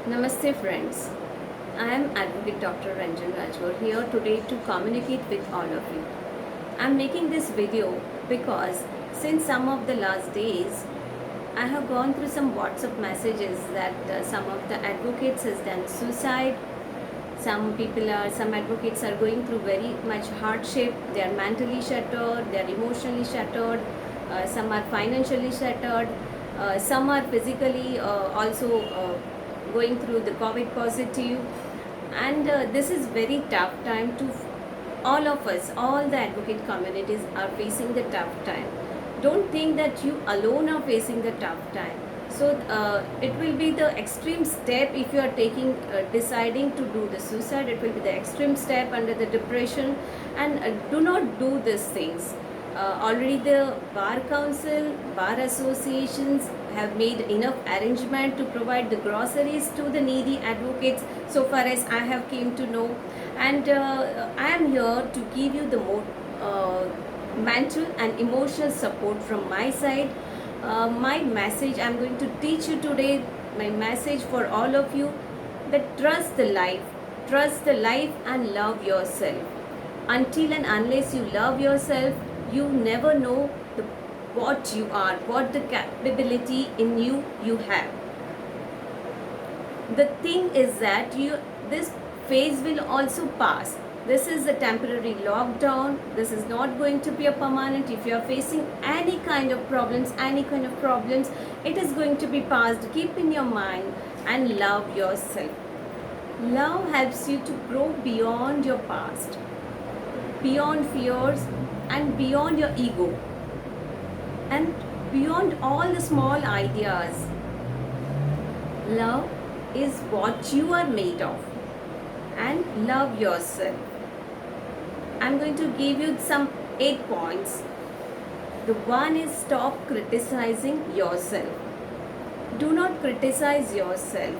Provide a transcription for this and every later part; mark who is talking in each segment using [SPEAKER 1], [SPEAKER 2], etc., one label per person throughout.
[SPEAKER 1] Namaste friends. I am Advocate Dr. Ranjan Rajwar here today to communicate with all of you. I am making this video because since some of the last days I have gone through some WhatsApp messages that some of the advocates has done suicide. Some advocates are going through very much hardship. They are mentally shattered, they are emotionally shattered, some are financially shattered, some are physically also going through the COVID positive. And this is very tough time to all of us, all the advocate communities are facing the tough time. Don't think that you alone are facing the tough time. So it will be the extreme step if you are taking deciding to do the suicide. It will be the extreme step under the depression, and do not do these things. Already the bar council, bar associations have made enough arrangement to provide the groceries to the needy advocates, so far as I have came to know. And I am here to give you the more mental and emotional support from my side. My message I'm going to teach you today, my message for all of you, that trust the life and love yourself. Until and unless you love yourself, you never know what you are, what the capability in you have. The thing is that this phase will also pass. This is a temporary lockdown. This is not going to be a permanent. If you are facing any kind of problems, it is going to be passed. Keep in your mind and love yourself. Love helps you to grow beyond your past, beyond fears, and beyond your ego, and beyond all the small ideas. Love is what you are made of, and love yourself. I'm going to give you some 8 points. The one is, stop criticizing yourself. Do not criticize yourself.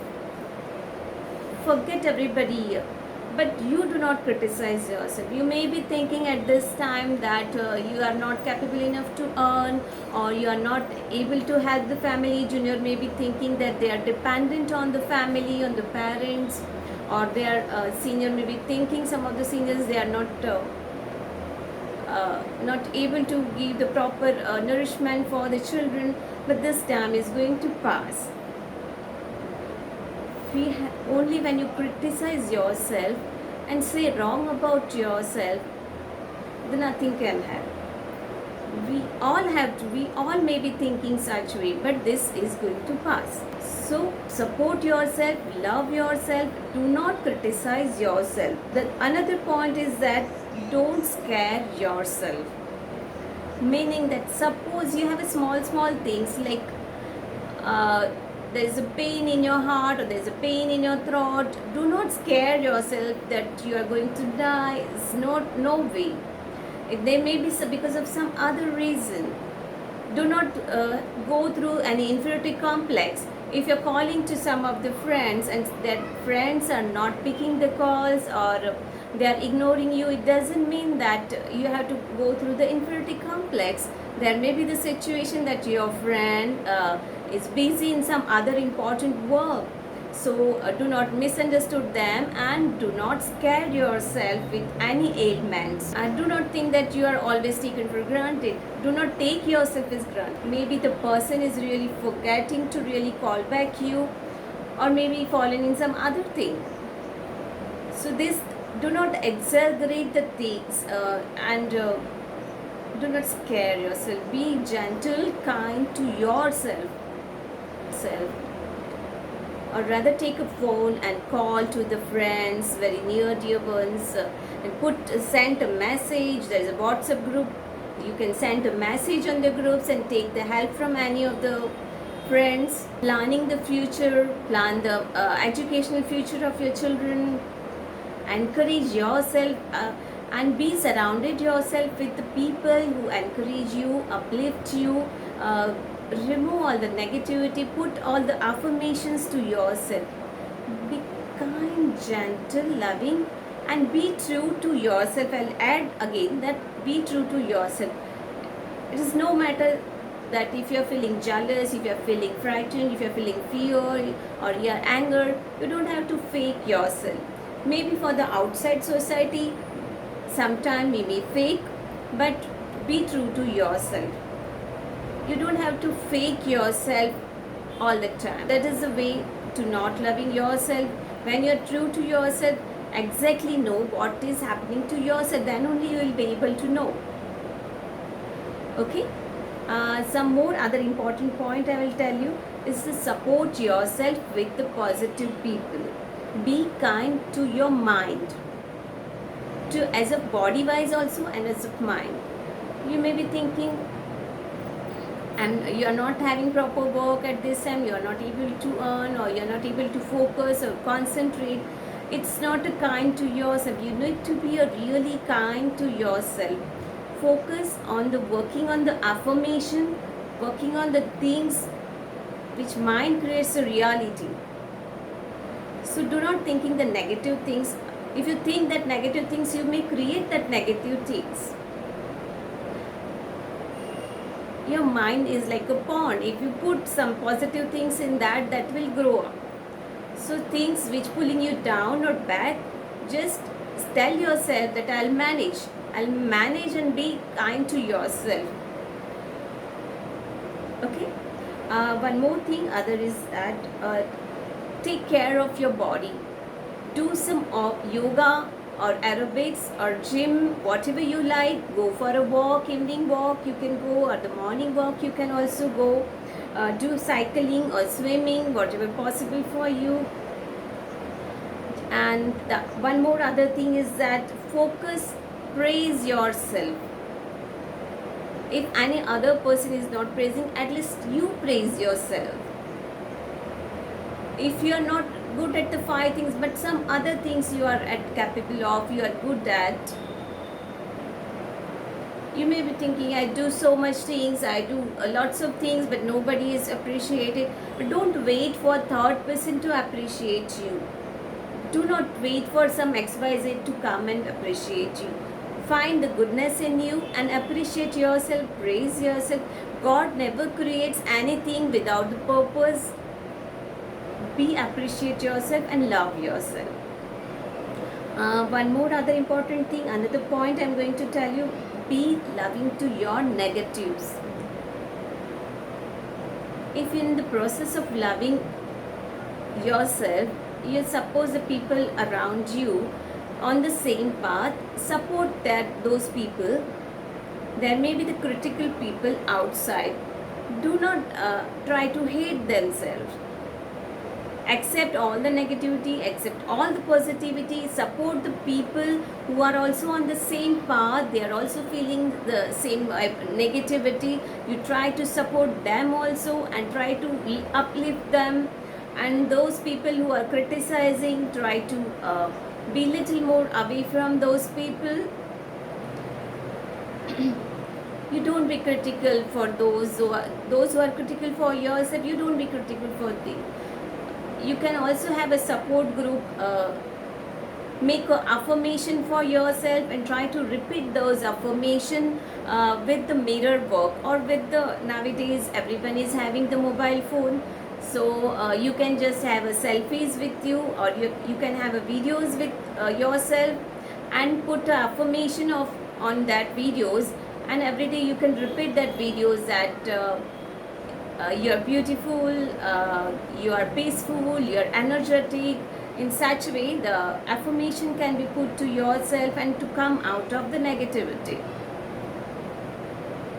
[SPEAKER 1] Forget everybody, but you do not criticize yourself. You may be thinking at this time that you are not capable enough to earn, or you are not able to help the family. Junior may be thinking that they are dependent on the family, on the parents, or they are senior may be thinking, some of the seniors, they are not able to give the proper nourishment for the children. But this time is going to pass. Only when you criticize yourself and say wrong about yourself, then nothing can happen. We all may be thinking such way, but this is going to pass. So support yourself, love yourself, do not criticize yourself. The another point is that don't scare yourself. Meaning that suppose you have a small things like there's a pain in your heart or there's a pain in your throat, do not scare yourself that you are going to die. It's no way. There may be because of some other reason. Do not go through any inferiority complex. If you're calling to some of the friends and that friends are not picking the calls, or they are ignoring you, it doesn't mean that you have to go through the inferiority complex. There may be the situation that your friend is busy in some other important work. So do not misunderstood them, and do not scare yourself with any ailments. And do not think that you are always taken for granted. Do not take yourself as granted. Maybe the person is really forgetting to really call back you, or maybe fallen in some other thing. So this, do not exaggerate the things, and do not scare yourself. Be gentle, kind to yourself. Or rather, take a phone and call to the friends, very near dear ones, and send a message. There is a WhatsApp group. You can send a message on the groups and take the help from any of the friends. Planning the future, plan the educational future of your children. Encourage yourself and be surrounded yourself with the people who encourage you, uplift you. Remove all the negativity, put all the affirmations to yourself. Be kind, gentle, loving, and be true to yourself. I'll add again that be true to yourself. It is no matter that if you're feeling jealous, if you're feeling frightened, if you're feeling fear or your anger, you don't have to fake yourself. Maybe for the outside society, sometime we may fake, but be true to yourself. You don't have to fake yourself all the time. That is the way to not loving yourself. When you're true to yourself, exactly know what is happening to yourself, then only you will be able to know. Okay? Some more other important point I will tell you is to support yourself with the positive people. Be kind to your mind, to as of body wise also and as of mind. You may be thinking, and you are not having proper work at this time, you are not able to earn, or you are not able to focus or concentrate. It's not a kind to yourself. You need to be a really kind to yourself. Focus on the working on the affirmation, working on the things which mind creates a reality. So do not thinking the negative things. If you think that negative things, you may create that negative things. Your mind is like a pond. If you put some positive things in that, that will grow up. So things which pulling you down or back, just tell yourself that I'll manage and be kind to yourself. Okay. One more thing other is that take care of your body. Do some yoga or aerobics or gym, whatever you like. Go for a walk, evening walk you can go, or the morning walk you can also go. Do cycling or swimming, whatever possible for you. And one more other thing is that focus, praise yourself. If any other person is not praising, at least you praise yourself. If you are not good at the 5 things, but some other things you are capable of, you are good at. You may be thinking, I do so much things, I do lots of things, but nobody is appreciated. But don't wait for third person to appreciate you. Do not wait for some XYZ to come and appreciate you. Find the goodness in you and appreciate yourself, praise yourself. God never creates anything without the purpose. Appreciate yourself and love yourself. One more other important thing, another point I'm going to tell you, be loving to your negatives. If in the process of loving yourself, you suppose the people around you on the same path, support those people. There may be the critical people outside. Do not try to hate themselves. Accept all the negativity, accept all the positivity, support the people who are also on the same path, they are also feeling the same negativity. You try to support them also and try to uplift them. And those people who are criticizing, try to be little more away from those people. You don't be critical for those who are critical for yourself. You don't be critical for them. You can also have a support group. Make an affirmation for yourself and try to repeat those affirmation with the mirror work, or with the, nowadays everyone is having the mobile phone. So you can just have a selfies with you, or you can have a videos with yourself and put an affirmation on that videos, and every day you can repeat that videos that you're beautiful, you are peaceful, you're energetic. In such a way, the affirmation can be put to yourself and to come out of the negativity.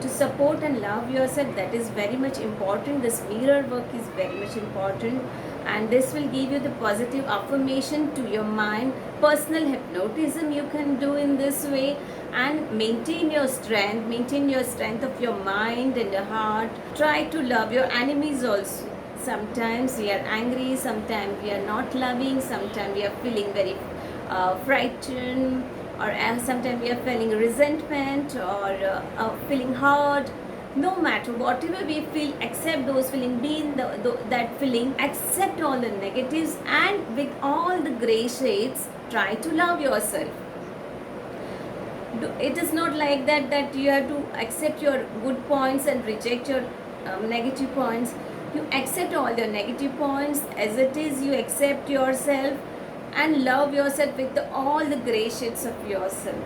[SPEAKER 1] To support and love yourself, that is very much important. This mirror work is very much important, and this will give you the positive affirmation to your mind. Personal hypnotism you can do in this way, and maintain your strength of your mind and your heart. Try to love your enemies also. Sometimes we are angry, sometimes we are not loving, sometimes we are feeling very frightened, or sometimes we are feeling resentment, or feeling hurt. No matter whatever we feel, accept those feelings, be in that feeling, accept all the negatives, and with all the gray shades, try to love yourself. It is not like that you have to accept your good points and reject your negative points. You accept all your negative points as it is. You accept yourself and love yourself with all the gray shades of yourself.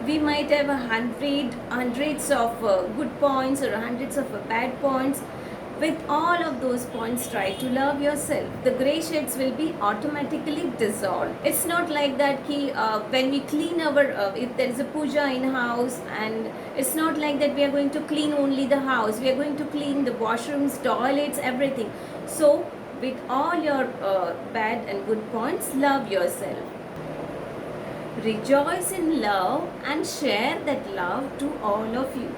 [SPEAKER 1] We might have hundreds of good points or hundreds of bad points. With all of those points, try to love yourself. The gray shades will be automatically dissolved. It's not like that when we clean our if there is a puja in house, and it's not like that we are going to clean only the house. We are going to clean the washrooms, toilets, everything. So with all your bad and good points, love yourself. Rejoice in love and share that love to all of you.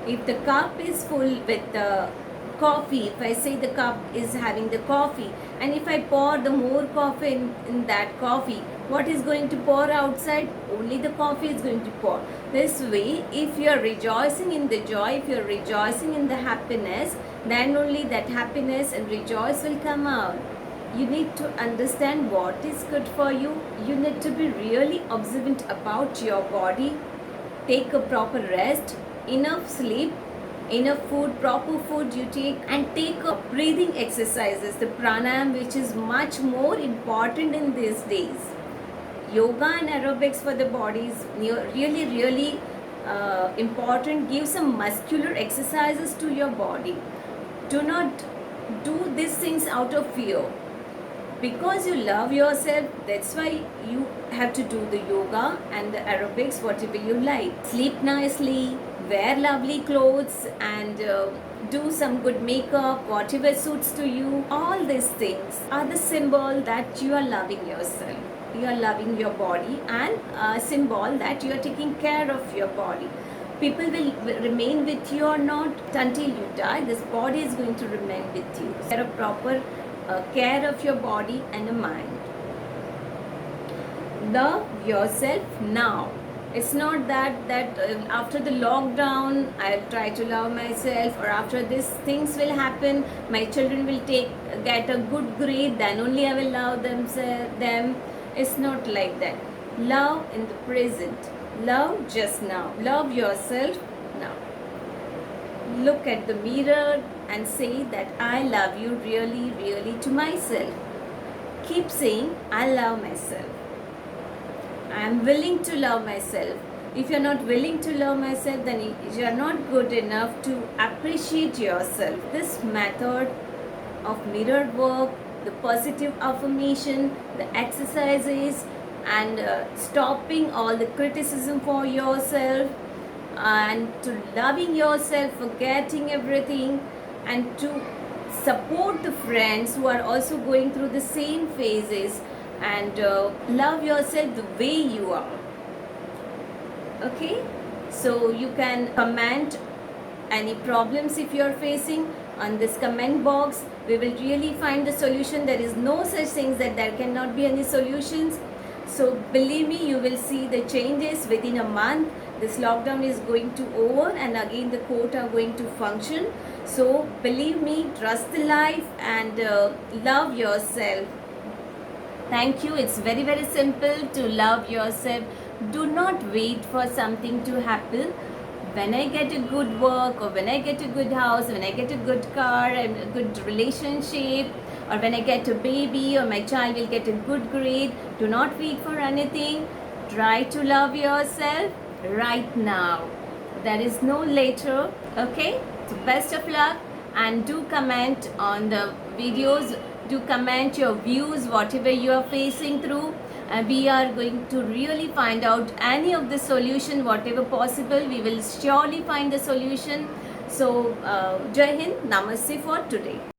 [SPEAKER 1] If the cup is full with the coffee, if I say the cup is having the coffee, and if I pour the more coffee in that coffee, what is going to pour outside? Only the coffee is going to pour. This way, if you are rejoicing in the joy, if you are rejoicing in the happiness, then only that happiness and rejoice will come out. You need to understand what is good for you. You need to be really observant about your body. Take a proper rest, enough sleep, enough food, proper food you take, and take a breathing exercises, the pranayam, which is much more important in these days. Yoga and aerobics for the body is really important. Give some muscular exercises to your body. Do not do these things out of fear. Because you love yourself, that's why you have to do the yoga and the aerobics, whatever you like. Sleep nicely, wear lovely clothes, and do some good makeup, whatever suits to you. All these things are the symbol that you are loving yourself. You are loving your body, and a symbol that you are taking care of your body. People will remain with you or not until you die. This body is going to remain with you. Get a proper care of your body and your mind. Love yourself now. It's not that after the lockdown I'll try to love myself, or after these things will happen, my children will get a good grade, then only I will love them. It's not like that. Love in the present. Love just now. Love yourself now. Look at the mirror and say that I love you really to myself. Keep saying I love myself. I am willing to love myself. If you are not willing to love myself, then you are not good enough to appreciate yourself. This method of mirror work, the positive affirmation, the exercises, and stopping all the criticism for yourself, and to loving yourself, forgetting everything, and to support the friends who are also going through the same phases, and love yourself the way you are. Okay, so you can comment any problems if you are facing on this comment box. We will really find the solution. There is no such things that there cannot be any solutions. So believe me, you will see the changes within a month. This lockdown is going to over, and again the court are going to function. So believe me, trust the life, and love yourself. Thank you. It's very simple to love yourself. Do not wait for something to happen. When I get a good work, or when I get a good house, when I get a good car and a good relationship, or when I get a baby, or my child will get a good grade, do not wait for anything. Try to love yourself right now. There is no later. Okay, so best of luck, and do comment on the videos. Do comment your views, whatever you are facing through, and we are going to really find out any of the solution, whatever possible. We will surely find the solution. So Jai Hind, Namaste for today.